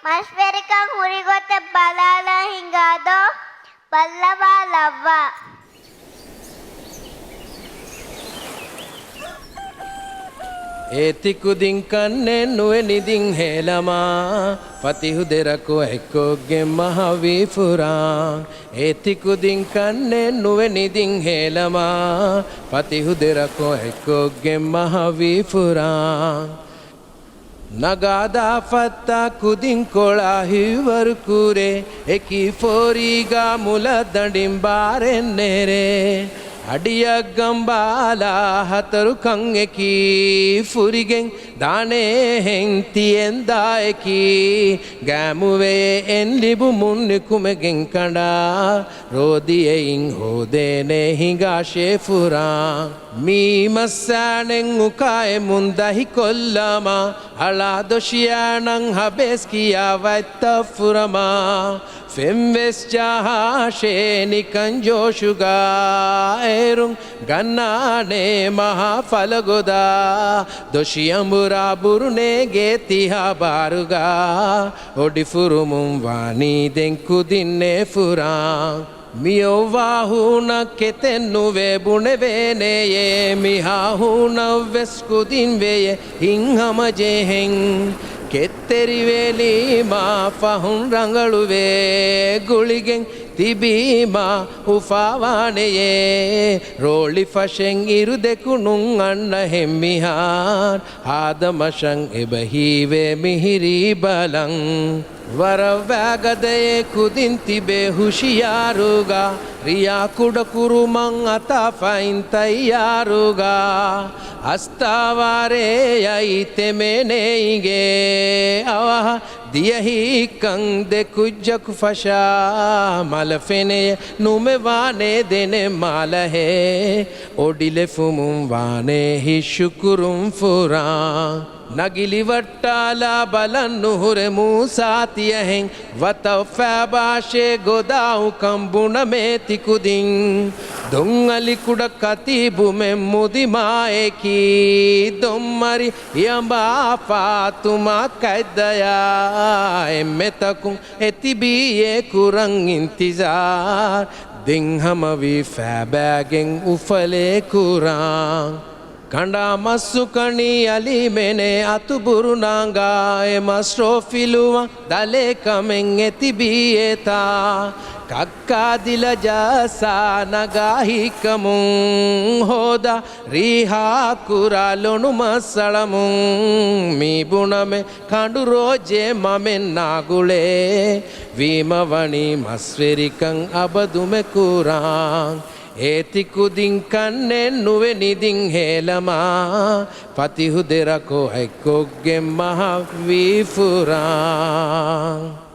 Masperika murigote balala hingado pallava lavva. ඒතිකුදින් කන්නේ නුවනිදින් හේලමා පතිහුදෙරකෝ එක්කෝගේ මහවී ෆුරා ඒතිකුදින් කන්නේ නුවනිදින් හේලමා පතිහුදෙරකෝ එක්කෝගේ මහවී ෆුරා නගාදා ෆත්තා කුදින් කොලා හිවරුකුරේ එකි ෆෝරීගා මුල දඬින් බාරෙන්නේ රේ අඩියක් ගම්බාලා හතරු කන් එකි ෆුරිගෙන් දානේ හෙන්තියෙන් දායකි ගෑමුවේ එන් ලිබු මුන්නි කුමගෙන් කඩා රෝදියෙන් හෝදේනේ හිඟාෂේ ෆුරා මීමස්සෑනෙන් උකාය මුන්දහි කොල්ලමා අලා දොෂියානං හබෙස් කියා වත්ත ෆුරමා ෆෙම්වෙස් ජාහාෂේනිකන් ජෝෂුගා එරුම් ගන්නානේ මහා ඵලගොදා දොෂියඹුරා බුරුනේගේ තිහා බාරුගා ඔඩිෆුරුමුම් වානීදෙන් කුදින්නේ ෆුරා මියෝවාහුන කෙතෙන්නුවේ බුණෙවේනේයේ මිහාහුන වෙස්කුදින් වේයේ හිංහමජෙහෙන් කෙත්තෙරිවෙලීමා පහුන් රංගළුවේ ගුලිගෙන් තිබීමා උපාවානයේ රෝලි ෆෂෙන් ඉරු දෙකුණුන් අන්න හෙම්මිහාන් ආදමශං එබහිවේ මිහිරී බලං වරවැගදයේ කුදින් තිබේ හුෂියාරුගා රියා කුඩකුරුමං අතාෆයින් තයියාරුගා අස්තාවාරේ යයි තෙමෙනේයිගේ අවහ දියහිකං දෙකුජ්ජකු ෆෂා මලෆෙනේ නුමෙවානේ දෙනෙ මාලහේ ඔඩිලෙෆුමුම් වානේ හිෂුකුරුම් ෆුරා නගිලි වට්ටාලා බලන්නුහුර මූසාතියහෙන් වතෆෑබාෂේ ගොදාහු කම්බුණ මේතිකුදින් දොංගලි කුඩ කතිබුමෙන් මුදිමායකි දොම්මරි යඹා පාතුමා කැද්දයා එම්මෙතකුන් එතිබීයේ කුරන් ඉන්තිසාර් දෙංහමවී ෆෑබෑගෙන් උෆලේ කුරාන් කණ්ඩා මස්සු කණී අලිමෙනේ අතුබුරුනාංගාය මස්රෝෆිලුව දලේ කමෙන් එතිබීයතා කක්කාදිල ජසා නගාහිකමුන් හෝදා රීහා කුරාලොනු මස්සලමුන් මීබුණමෙ කඳු රෝජේ මමෙන් නාගුලේ වීමවනී මස්වෙරිකං අබදුමෙ කුරාන් ඒතිකුදින් කන්නේ නුවනිදින් හේලමා පතිහුදෙරකෝ එක්කොක්ගෙන් මහ වී ෆුරා